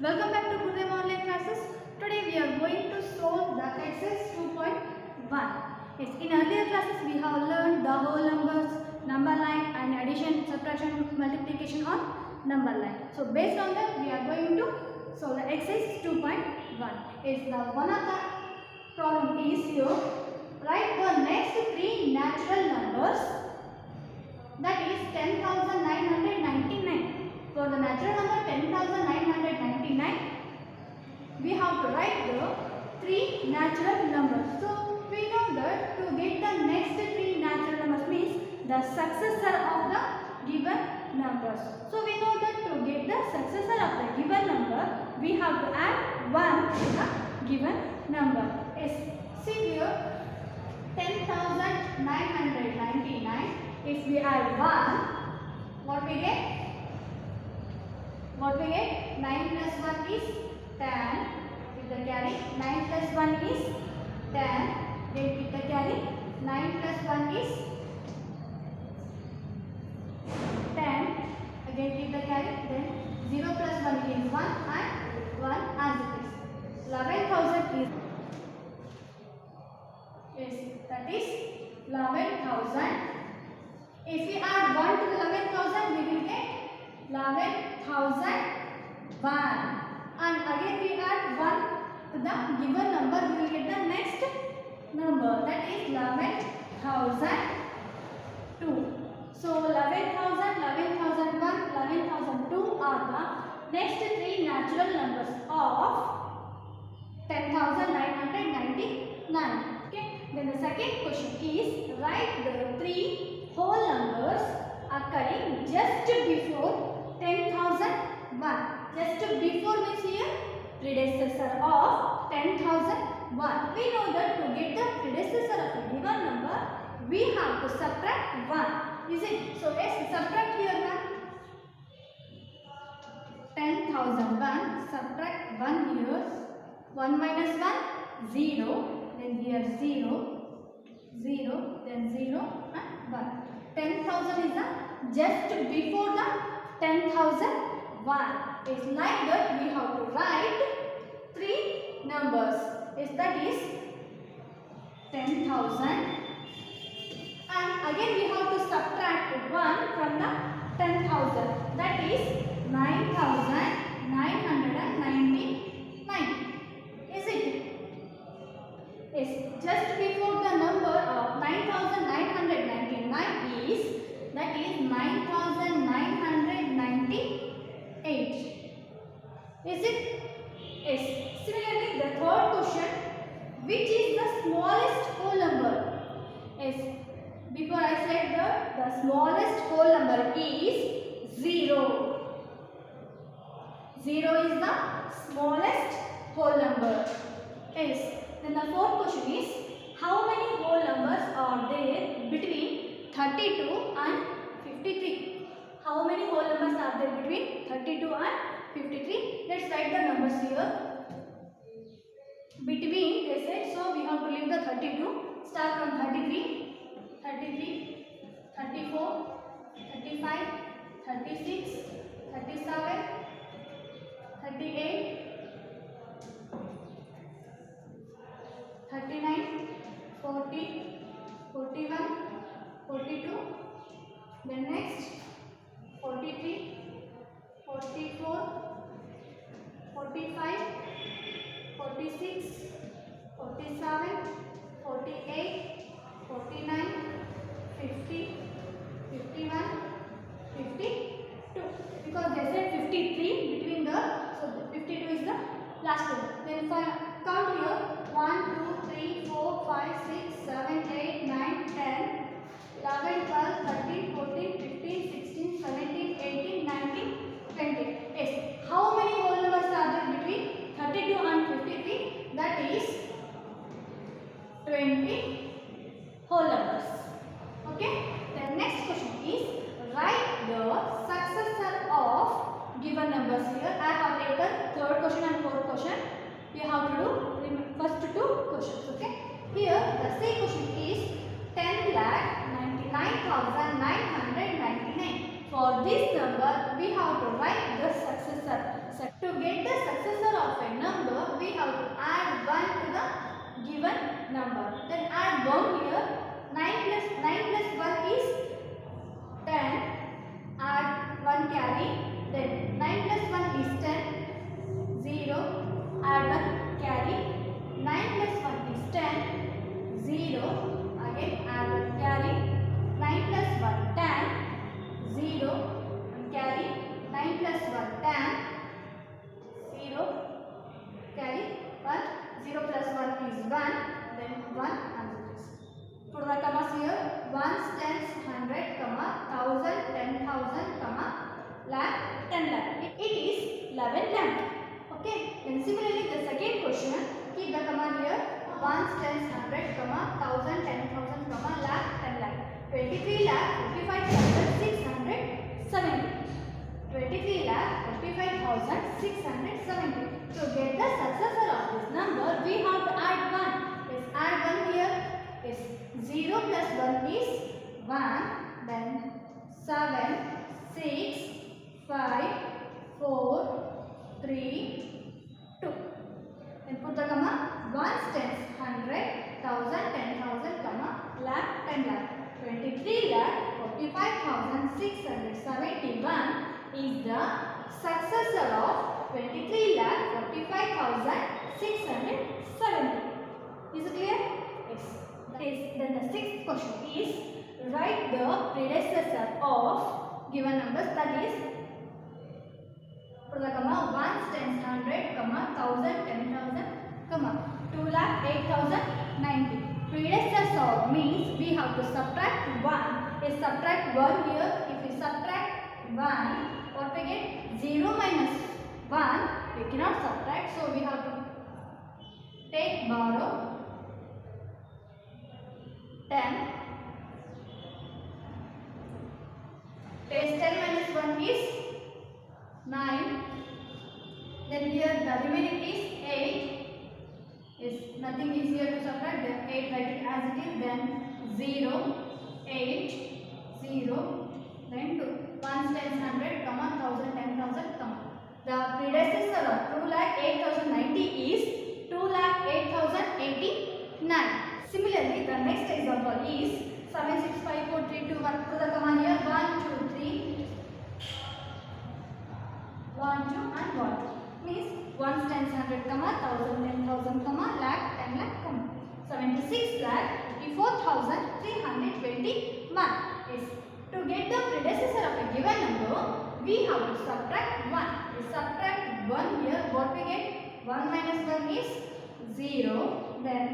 Welcome back to Gurudeva Online Classes. Today we are going to solve the exercise 2.1. Yes, in earlier classes we have learned the whole numbers, number line and addition, subtraction, multiplication on number line. So based on that we are going to solve the exercise 2.1. Is the one of the problem is here. Write the next three natural numbers, that is 10,999. For the natural number 10,999, we have to write the three natural numbers. So we know that to get the next three natural numbers means the successor of the given numbers. So we know that to get the successor of the given number, we have to add 1 to the given number. Yes, see here 10,999. If we add 1, what we get? 9 plus 1 is 10. With the carry 9 plus 1 is 10. Then with the carry 9 plus 1 is 10. Again with the carry, then 0 plus 1 is 1 and 1 as it is. 11,000 is, yes, that is 11,000. If we add 1 to the 11,000, we will get 11,001, and again we add 1 to the given number, we will get the next number, that is 11,002. So 11,000, 11,001, 11,002 are the next three natural numbers of 10,999. Okay. Then the second question is write the three whole numbers occurring just before 10,001. Just before means here predecessor of 10,001. We know that to get the predecessor of a given number, we have to subtract 1. Is it? So let's subtract here now. 10,001, subtract 1 here. 1 minus 1, 0. Then here 0, 0, then 0 and 1. 10,000 is the just before the 10,001. It's like that we have to write three numbers. Yes, that is 10,000. And again we have to subtract 1 from the 10,000. That is 9,999. Is it? Yes, just before the number of 9,999 is, that is 9,998. Is it? Yes. Similarly, the third question, which is the smallest whole number? Yes. Before I said that the smallest whole number is 0. 0 is the smallest whole number. Yes. Then the fourth question is, how many whole numbers are there between 32 and 53? How many whole numbers are there between 32 and 53? Let's write the numbers here. Between, they said, so we have to leave the 32. Start from 33, 33, 34, 35, 36, 37, 38, 39, 40, 41, 42, then next 43, 44, 45, 46, 47, 48, 49, 50, 51, 52. Because they said 53 between the, so 52 is the last one. Then count here. 1, 2, 3, 4, 5, 6, 7, 8, 9, 10, 11, 12, 13, 14, 15, 16, 17, 18, 19, 20. Yes. How many whole numbers are there between 32 and 53? That is 20 whole numbers. Okay. The next question is write the successor of given numbers. Here I have taken third question and fourth question. We have to do first two questions. Okay. Here the same question is 10,99,999. For this number we have to write the successor. To get the successor of a number, we have to add 1 to the given number. Then add 1 here. 9 plus 1 is 10. Add 1 carry. Then 9 plus 1 is 10. 0. Add 1 carry. 9 plus 1 is 10. 0. Again add 1 carry. 9 plus 1 10. 0. 1 carry. 9 plus 1 10. 0. Carry 1. 0 plus 1 is 1. Then 1 answer is. Put the commas here. Ones, tens, 100, 1000, 10,000, lakh, 10 lakh. It is 11 lakh. Okay. And similarly the second question, keep the comma here. Ones, tens, 100, 1000, 10,000, lakh, 10 lakh. 23 lakh 55,670. 23 lakh 55,670. To get the successor of this number, we have to add 1. Yes, add 1 here. Yes, 0 plus 1 is 1. Then 7, 6, 5, 4, 3, 2. Then put the comma. Ones, tens, 100, 1000, 10,000, lakh, 10 lakh. 23 lakh 45,671 is the successor of 23 lakh 45,670. Is it clear? Yes. Then the sixth question is, write the predecessor of given numbers, that is, put the comma, ones, tens, 100, 1000, 10,000, 2 lakh 8,090. Predecessor means we have to subtract 1. Is subtract 1 here. If we subtract 1, what we get? 0 minus 1. We cannot subtract, so we have to take borrow 10. Take 10 minus 1 is 9. Then here the remaining is 8. Is nothing is here to subtract. Then 8 write it as it is. Then 0, 8, 0, then 2. 1, 10, 100, 1000, 10,000, The predecessor of 2,08,090 is 2,08,089. Similarly, the next example is 7, 6, 5, 4, 3, 2, 1. Put the comma here. 1, 2, 3, 1, 2 and 1. Means 1, 10, 100, 1000, 10,000, lakh, 10 lakh, 76 lakh 54,321. Is to get the predecessor of a given number, we have to subtract 1. We subtract 1 here. What we get? 1 minus 1 is 0. Then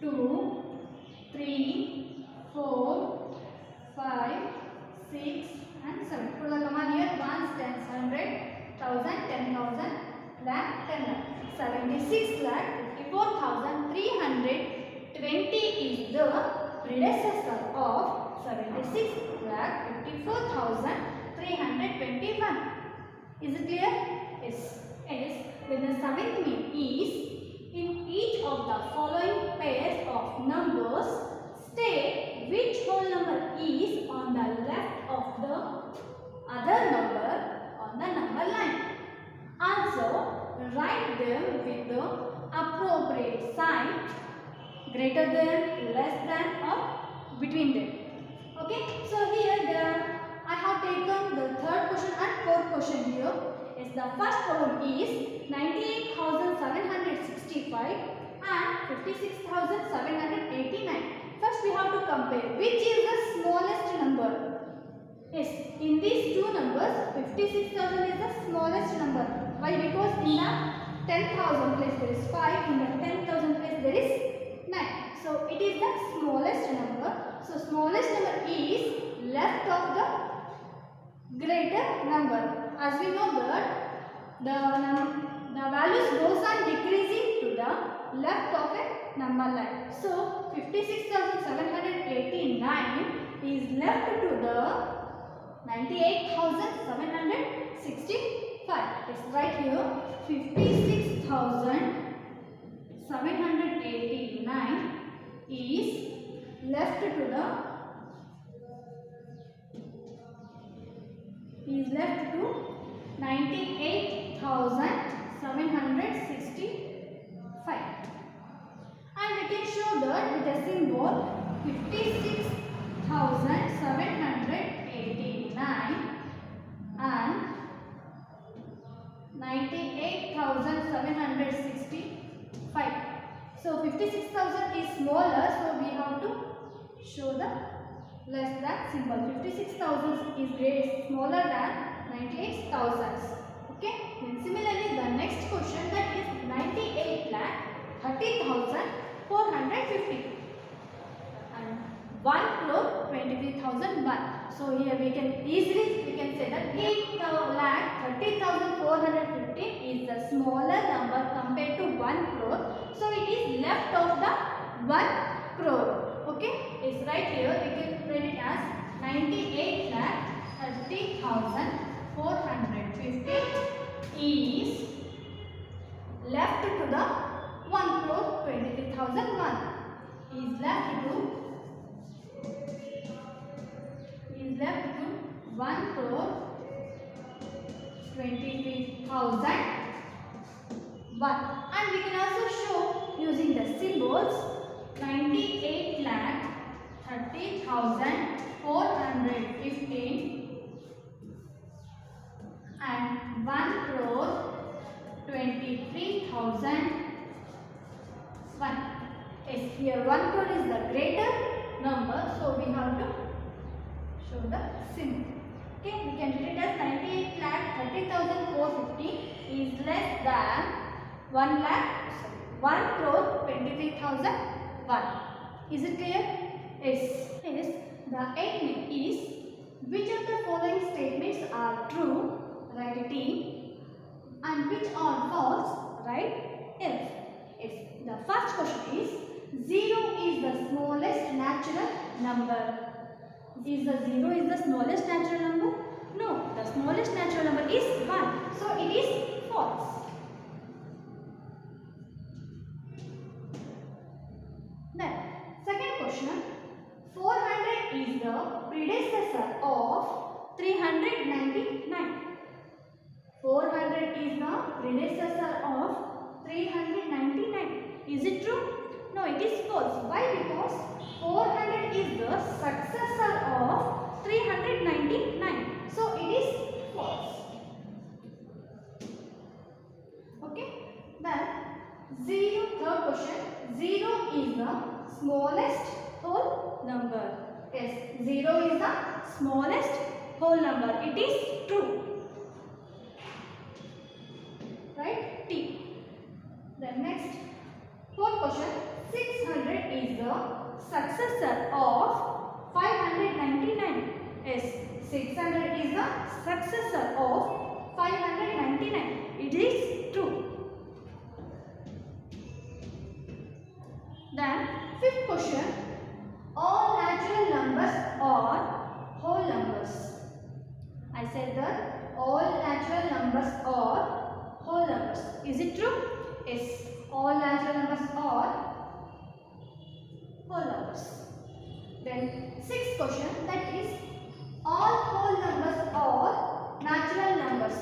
2, 3, 4, 5, 6 and 7. Put the comma here. 1, 10, 100, 1000, 10,000, lakh, 10 lakh. 76 lakh 54,320 is the predecessor of 76 lakh 54,321. Is it clear? Yes. Yes. Then the seventh mean is, in each of the following pairs of numbers, state which whole number is on the left of the other number on the number line. Also, write them with the appropriate sign, greater than, less than or between them. Okay. So here I have taken the third question and fourth question here. Yes, the first problem is 98,765 and 56,789. First we have to compare which is the smallest number. Yes, in these two numbers 56,000 is the smallest number. Why? Because in the 10,000 place there is 5, in the 10,000 place there is 9. So it is the smallest number. So smallest number is left of the greater number. As we know that the values goes on decreasing to the left of a number line. So 56,789 is left to the 98,765. It's right here. 56,789 is left to the 98,765. 30,765. And we can show that with a symbol 56,789 and 98,765. So 56,000 is smaller, so we have to show the less than symbol. 56,000 is smaller than 98,000. Okay. Then similarly, the next question, that is 98,30,450 and 1,23,001. So here we can easily say that 8,30,450 is the smaller number compared to 1 crore. So it is left of the 1 crore. Okay, it's right here. We can write it as 98,30,450 is left to the 1,23,001. Is left to 1,23,001. And we can also show using the symbols 98,30,415 and 1,23,001. Yes, here 1 crore is the greater number, so we have to show the symbol. Okay, we can write it as 98,30,450 is less than 1,23,001. Is it clear? Yes. Yes. The 8th is, which of the following statements are true? Write T. And which are false? Write F. Yes. The first question is, 0 is the smallest natural number. Is the 0 is the smallest natural number? No. The smallest natural number is 1. So it is false. Then, second question, 400 is the predecessor of 399. 400 is the predecessor of 399. Is it true? No, it is false. Why? Because 400 is the successor of 399. So it is false. Okay. Then, third question, 0 is the smallest whole number. Yes, 0 is the smallest whole number. It is true. Right? T. Then next, fourth question, 600 is the successor of 599. Yes, 600 is the successor of 599. It is true. Then, fifth question, all natural numbers are whole numbers. I said that all natural numbers are whole numbers. Is it true? Yes, all natural numbers are whole numbers. Then, sixth question, that is, all whole numbers are natural numbers.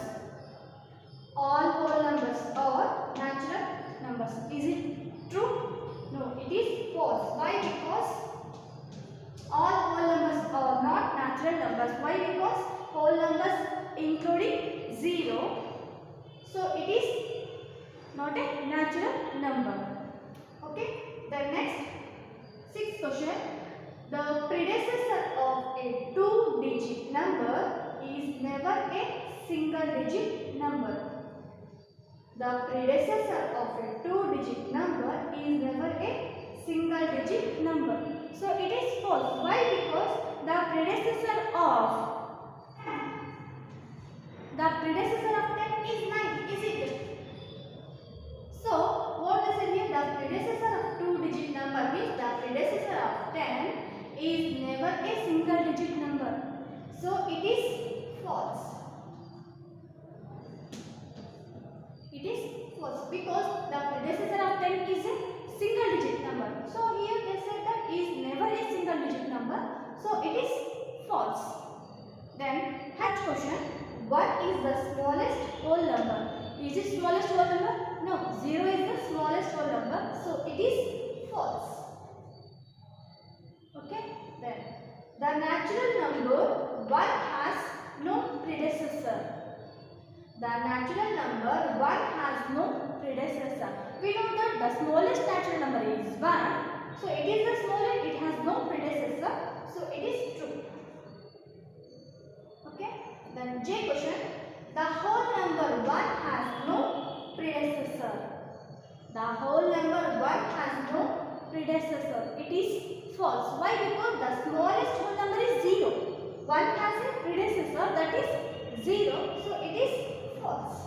All whole numbers are natural numbers. Is it true? No, it is false. Why? Because all whole numbers are not natural numbers. Why? Because whole numbers including 0. So it is not a natural number. Okay. The next, sixth question. The predecessor of a 2-digit number is never a single-digit number. The predecessor of a 2-digit number is never a single-digit number. So it is false. Why? Because the predecessor of 10 is 9. Is it? So what does it mean? The predecessor of 2-digit number means the predecessor of 10 is never a single-digit number. So it is false. It is false because the predecessor of 10 is a single-digit number. So here they said that is never a single-digit number. So it is false. Then, H question, what is the smallest whole number? Is it smallest whole number? No, 0 is the smallest whole number, so it is false. Okay, then the natural number 1 has no predecessor. The natural number 1 has no predecessor. We know that the smallest natural number is 1. So it is the smallest, it has no predecessor. So it is true. Okay. Then J question. The whole number 1 has no predecessor. The whole number 1 has no predecessor. It is false. Why? Because the smallest whole number is 0. 1 has a predecessor, that is 0. So it is false.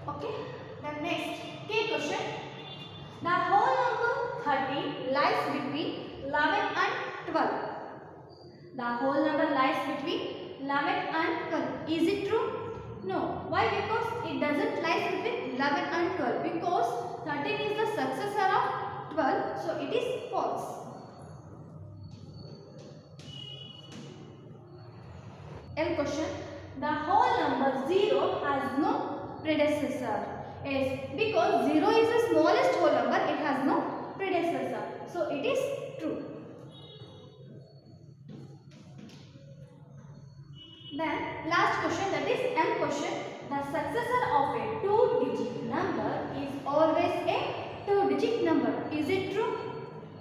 Okay. Then next K question. The whole number 30 lies between 11 and 12. The whole number lies between 11 and 12. Is it true? No. Why? Because it doesn't lie between 11 and 12. Because 13 is the successor of 12. So it is false. L question. The whole number 0 has no predecessor. Yes, because 0 is the smallest whole number, it has no predecessor. So it is true. Then last question, that is M question. The successor of a 2-digit number is always a 2-digit number. Is it true?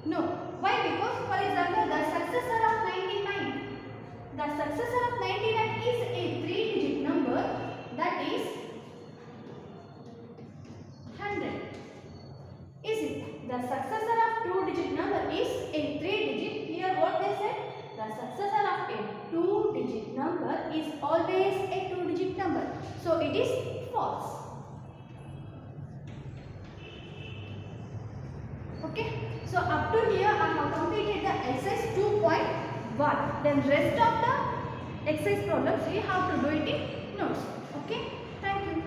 No. Why? Because for example, the successor of 99. The successor of 99 is a 3-digit number, that is 100. Is it? The successor of 2-digit number is a 3-digit. Here what they said? The successor of a 2-digit number is always a 2-digit number. So it is false. Okay. So up to here I have completed the exercise 2.1. Then rest of the exercise problems we have to do it in notes. Okay. Thank you.